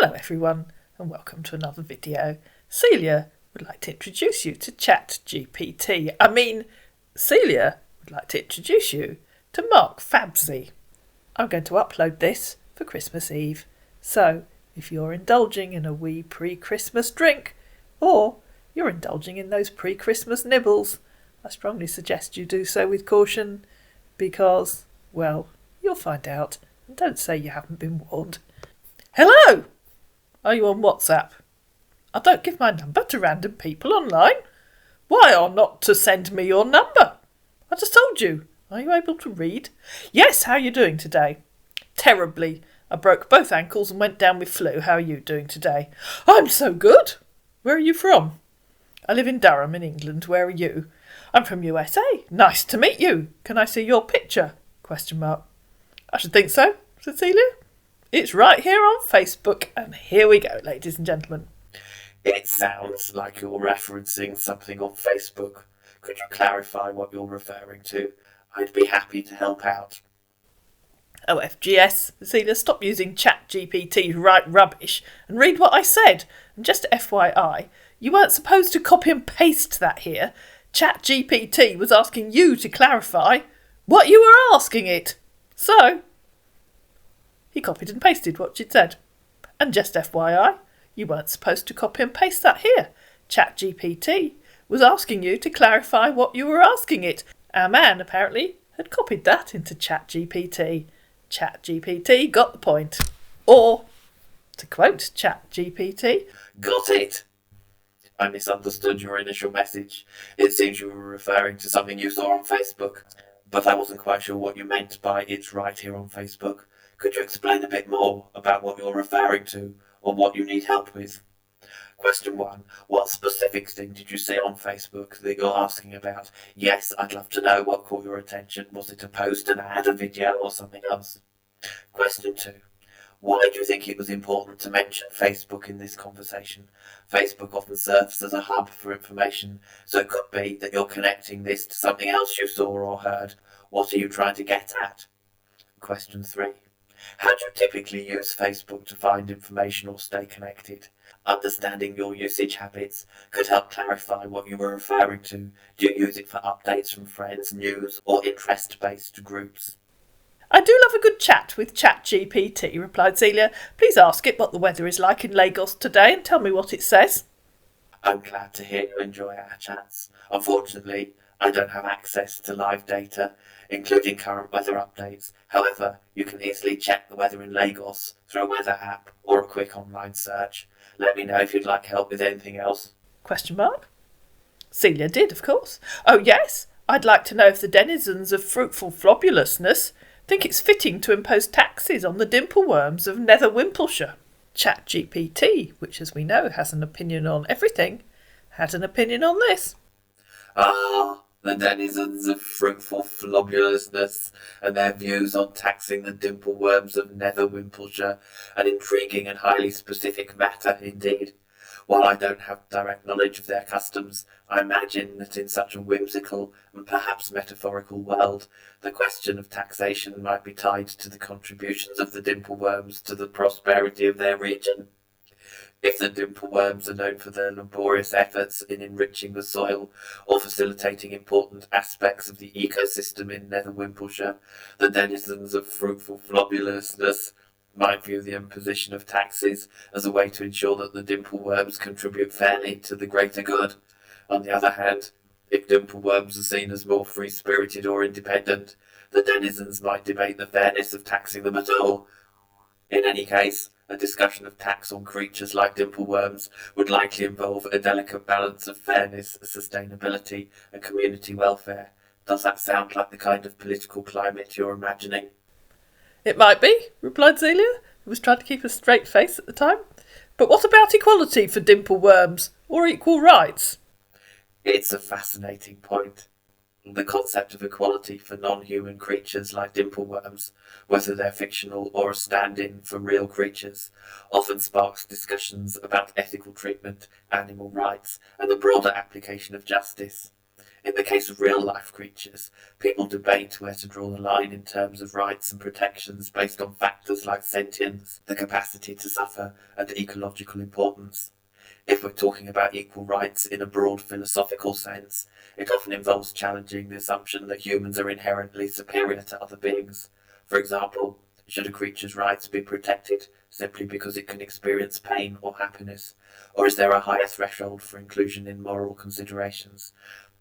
Hello everyone and welcome to another video. Celia would like to introduce you to ChatGPT. Celia would like to introduce you to Mark Fabsy. I'm going to upload this for Christmas Eve. So if you're indulging in a wee pre-Christmas drink or you're indulging in those pre-Christmas nibbles, I strongly suggest you do so with caution because, well, you'll find out. And don't say you haven't been warned. Hello! Are you on WhatsApp? I don't give my number to random people online. Why are not to send me your number? I just told you. Are you able to read? Yes, how are you doing today? Terribly. I broke both ankles and went down with flu. How are you doing today? I'm so good. Where are you from? I live in Durham in England. Where are you? I'm from USA. Nice to meet you. Can I see your picture? ? I should think so, said Celia. It's right here on Facebook, and here we go, ladies and gentlemen. It sounds like you're referencing something on Facebook. Could you clarify what you're referring to? I'd be happy to help out. Oh, FGS, Celia, stop using ChatGPT to write rubbish and read what I said. And just FYI, you weren't supposed to copy and paste that here. ChatGPT was asking you to clarify what you were asking it. So he copied and pasted what she'd said. And just FYI, you weren't supposed to copy and paste that here. ChatGPT was asking you to clarify what you were asking it. Our man, apparently, had copied that into ChatGPT. ChatGPT got the point. Or, to quote ChatGPT, got it. I misunderstood your initial message. It seems you were referring to something you saw on Facebook. But I wasn't quite sure what you meant by it's right here on Facebook. Could you explain a bit more about what you're referring to, or what you need help with? Question 1. What specific thing did you see on Facebook that you're asking about? Yes, I'd love to know what caught your attention. Was it a post, an ad, a video, or something else? Question 2. Why do you think it was important to mention Facebook in this conversation? Facebook often serves as a hub for information, so it could be that you're connecting this to something else you saw or heard. What are you trying to get at? Question 3. How do you typically use Facebook to find information or stay connected? Understanding your usage habits could help clarify what you were referring to. Do you use it for updates from friends, news, or interest-based groups? I do love a good chat with ChatGPT, replied Celia. Please ask it what the weather is like in Lagos today and tell me what it says. I'm glad to hear you enjoy our chats. Unfortunately, I don't have access to live data, including current weather updates. However, you can easily check the weather in Lagos through a weather app or a quick online search. Let me know if you'd like help with anything else. ? Celia did, of course. Oh yes, I'd like to know if the denizens of fruitful flobulousness think it's fitting to impose taxes on the Dimpleworms of Nether Wimpleshire. ChatGPT, which as we know has an opinion on everything, had an opinion on this. The denizens of fruitful flobulousness and their views on taxing the Dimpleworms of Nether Wimpleshire. An intriguing and highly specific matter indeed. While I don't have direct knowledge of their customs, I imagine that in such a whimsical and perhaps metaphorical world, the question of taxation might be tied to the contributions of the Dimpleworms to the prosperity of their region. If the Dimpleworms are known for their laborious efforts in enriching the soil or facilitating important aspects of the ecosystem in Nether Wimpleshire, the denizens of fruitful flobulousness might view the imposition of taxes as a way to ensure that the Dimpleworms contribute fairly to the greater good. On the other hand, if Dimpleworms are seen as more free-spirited or independent, the denizens might debate the fairness of taxing them at all. In any case, a discussion of tax on creatures like Dimpleworms would likely involve a delicate balance of fairness, sustainability, and community welfare. Does that sound like the kind of political climate you're imagining? It might be, replied Celia, who was trying to keep a straight face at the time. But what about equality for Dimpleworms, or equal rights? It's a fascinating point. The concept of equality for non-human creatures like Dimpleworms, whether they're fictional or a stand-in for real creatures, often sparks discussions about ethical treatment, animal rights, and the broader application of justice. In the case of real-life creatures, people debate where to draw the line in terms of rights and protections based on factors like sentience, the capacity to suffer, and ecological importance. If we're talking about equal rights in a broad philosophical sense, it often involves challenging the assumption that humans are inherently superior to other beings. For example, should a creature's rights be protected simply because it can experience pain or happiness? Or is there a higher threshold for inclusion in moral considerations?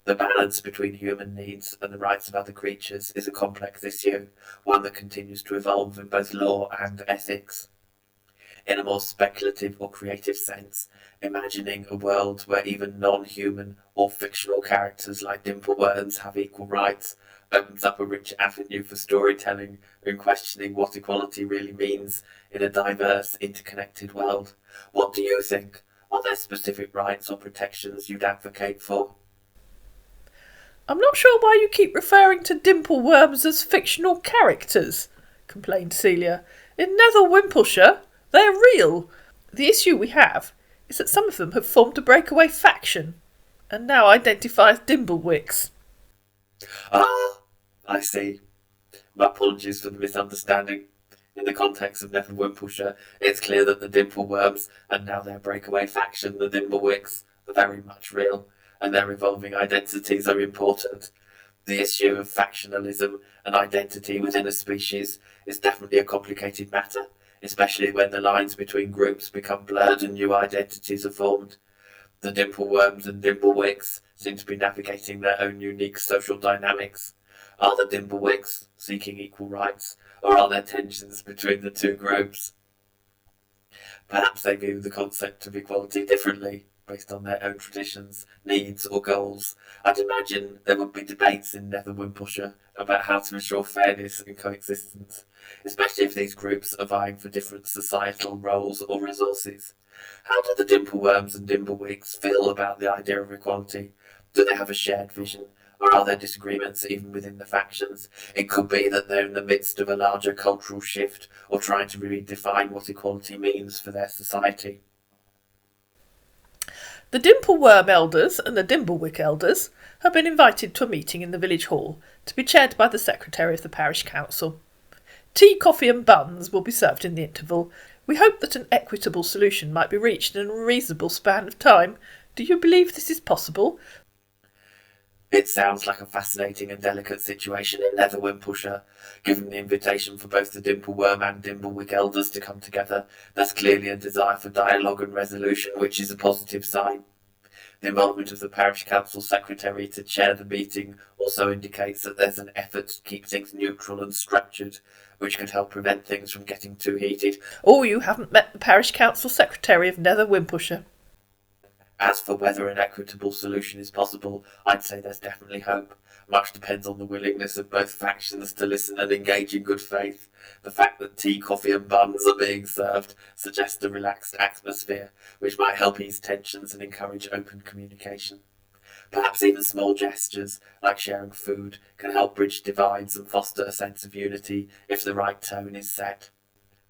The balance between human needs and the rights of other creatures is a complex issue, one that continues to evolve in both law and ethics. In a more speculative or creative sense, imagining a world where even non-human or fictional characters like Dimpleworms have equal rights opens up a rich avenue for storytelling and questioning what equality really means in a diverse, interconnected world. What do you think? Are there specific rights or protections you'd advocate for? I'm not sure why you keep referring to Dimpleworms as fictional characters, complained Celia. In Nether Wimpleshire, they're real. The issue we have is that some of them have formed a breakaway faction, and now identify as dimblewicks. Ah, I see. My apologies for the misunderstanding. In the context of Nether Wimpleshire, it's clear that the Dimpleworms, and now their breakaway faction, the dimblewicks, are very much real, and their evolving identities are important. The issue of factionalism and identity within a species is definitely a complicated matter, especially when the lines between groups become blurred and new identities are formed. The Dimpleworms and dimblewicks seem to be navigating their own unique social dynamics. Are the dimblewicks seeking equal rights, or are there tensions between the two groups? Perhaps they view the concept of equality differently, based on their own traditions, needs, or goals. I'd imagine there would be debates in Nether Wimpleshire about how to ensure fairness and coexistence, especially if these groups are vying for different societal roles or resources. How do the Dimpleworms and dimblewicks feel about the idea of equality? Do they have a shared vision, or are there disagreements even within the factions? It could be that they're in the midst of a larger cultural shift, or trying to redefine what equality means for their society. The Dimpleworm elders and the Dimblewick elders have been invited to a meeting in the village hall to be chaired by the secretary of the parish council. Tea, coffee and buns will be served in the interval. We hope that an equitable solution might be reached in a reasonable span of time. Do you believe this is possible? It sounds like a fascinating and delicate situation in Nether Wimpleshire. Given the invitation for both the Dimpleworm and Dimblewick elders to come together, there's clearly a desire for dialogue and resolution, which is a positive sign. The involvement of the parish council secretary to chair the meeting also indicates that there's an effort to keep things neutral and structured, which could help prevent things from getting too heated. Oh, you haven't met the parish council secretary of Nether Wimpleshire. As for whether an equitable solution is possible, I'd say there's definitely hope. Much depends on the willingness of both factions to listen and engage in good faith. The fact that tea, coffee and buns are being served suggests a relaxed atmosphere, which might help ease tensions and encourage open communication. Perhaps even small gestures, like sharing food, can help bridge divides and foster a sense of unity if the right tone is set.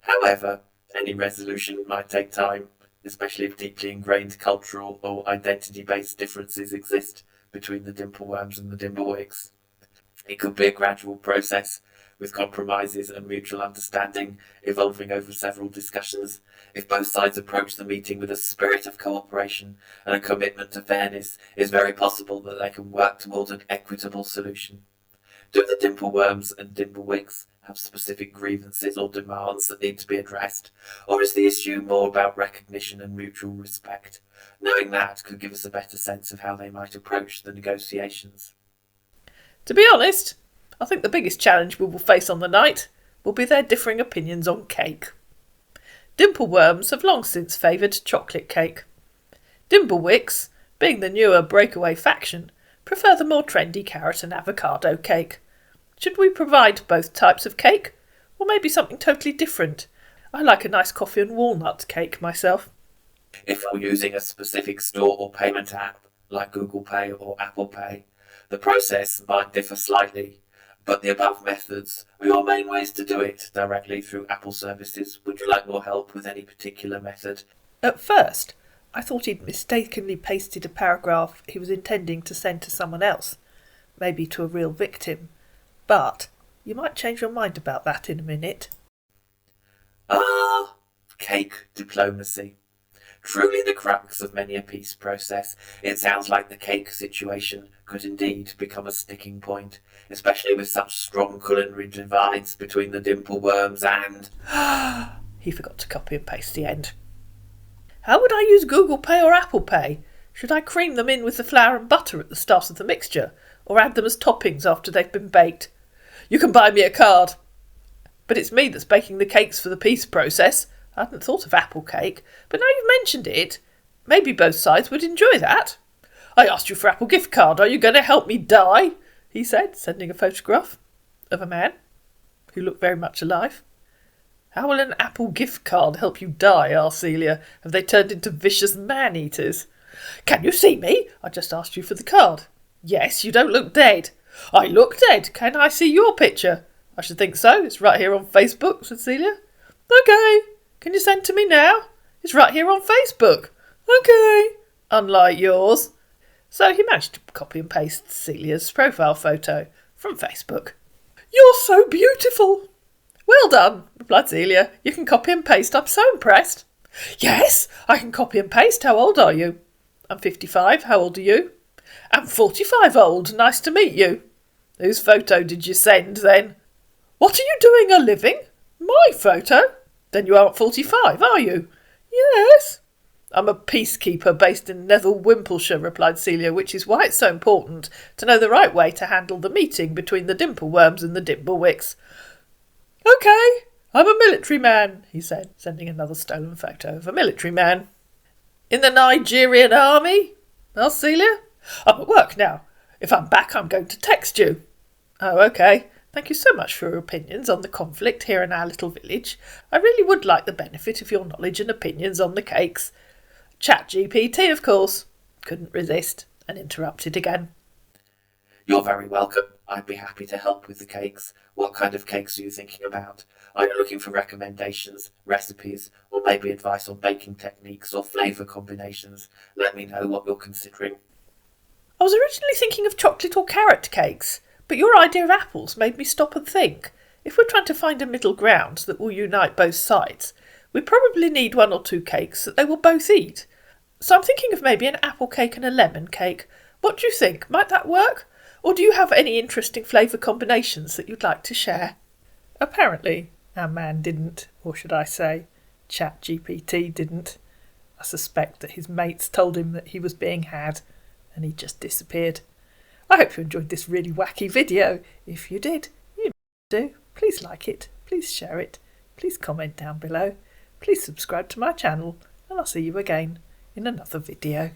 However, any resolution might take time, especially if deeply ingrained cultural or identity-based differences exist between the Dimpleworms and the dimblewicks. It could be a gradual process, with compromises and mutual understanding evolving over several discussions. If both sides approach the meeting with a spirit of cooperation and a commitment to fairness, it's very possible that they can work towards an equitable solution. Do the Dimpleworms and dimblewicks have specific grievances or demands that need to be addressed, or is the issue more about recognition and mutual respect? Knowing that could give us a better sense of how they might approach the negotiations. To be honest, I think the biggest challenge we will face on the night will be their differing opinions on cake. Dimpleworms have long since favoured chocolate cake. Dimblewicks, being the newer breakaway faction, prefer the more trendy carrot and avocado cake. Should we provide both types of cake, or maybe something totally different? I like a nice coffee and walnut cake myself. If you're using a specific store or payment app, like Google Pay or Apple Pay, the process might differ slightly, but the above methods are your main ways to do it directly through Apple services. Would you like more help with any particular method? At first, I thought he'd mistakenly pasted a paragraph he was intending to send to someone else, maybe to a real victim. But you might change your mind about that in a minute. Ah, cake diplomacy. Truly the crux of many a peace process. It sounds like the cake situation could indeed become a sticking point, especially with such strong culinary divides between the Dimpleworms and... He forgot to copy and paste the end. How would I use Google Pay or Apple Pay? Should I cream them in with the flour and butter at the start of the mixture, or add them as toppings after they've been baked? You can buy me a card. But it's me that's baking the cakes for the peace process. I hadn't thought of apple cake, but now you've mentioned it, maybe both sides would enjoy that. I asked you for Apple gift card. Are you going to help me die? He said, sending a photograph of a man who looked very much alive. How will an Apple gift card help you die? Asked Celia. Have they turned into vicious man-eaters? Can you see me? I just asked you for the card. Yes, you don't look dead. I look dead. Can I see your picture? I should think so. It's right here on Facebook, said Celia. Okay. Can you send to me now? It's right here on Facebook. Okay. Unlike yours. So he managed to copy and paste Celia's profile photo from Facebook. You're so beautiful. Well done, replied Celia. You can copy and paste. I'm so impressed. Yes, I can copy and paste. How old are you? I'm 55. How old are you? I'm 45 old. Nice to meet you. Whose photo did you send then? What are you doing a living? My photo? Then you aren't 45, are you? Yes. I'm a peacekeeper based in Wimpleshire, replied Celia, which is why it's so important to know the right way to handle the meeting between the Dimpleworms and the dimblewicks. Okay, I'm a military man, he said, sending another stolen photo of a military man. In the Nigerian army? Asked Celia. I'm at work now. If I'm back, I'm going to text you. Oh, okay. Thank you so much for your opinions on the conflict here in our little village. I really would like the benefit of your knowledge and opinions on the cakes. ChatGPT, of course. Couldn't resist and interrupted again. You're very welcome. I'd be happy to help with the cakes. What kind of cakes are you thinking about? Are you looking for recommendations, recipes, or maybe advice on baking techniques or flavour combinations? Let me know what you're considering. I was originally thinking of chocolate or carrot cakes, but your idea of apples made me stop and think. If we're trying to find a middle ground that will unite both sides, we probably need one or two cakes that they will both eat. So I'm thinking of maybe an apple cake and a lemon cake. What do you think? Might that work? Or do you have any interesting flavour combinations that you'd like to share? Apparently, our man didn't, or should I say, ChatGPT didn't. I suspect that his mates told him that he was being had, and he just disappeared. I hope you enjoyed this really wacky video. If you did, you do. Please like it, please share it, please comment down below, please subscribe to my channel, and I'll see you again in another video.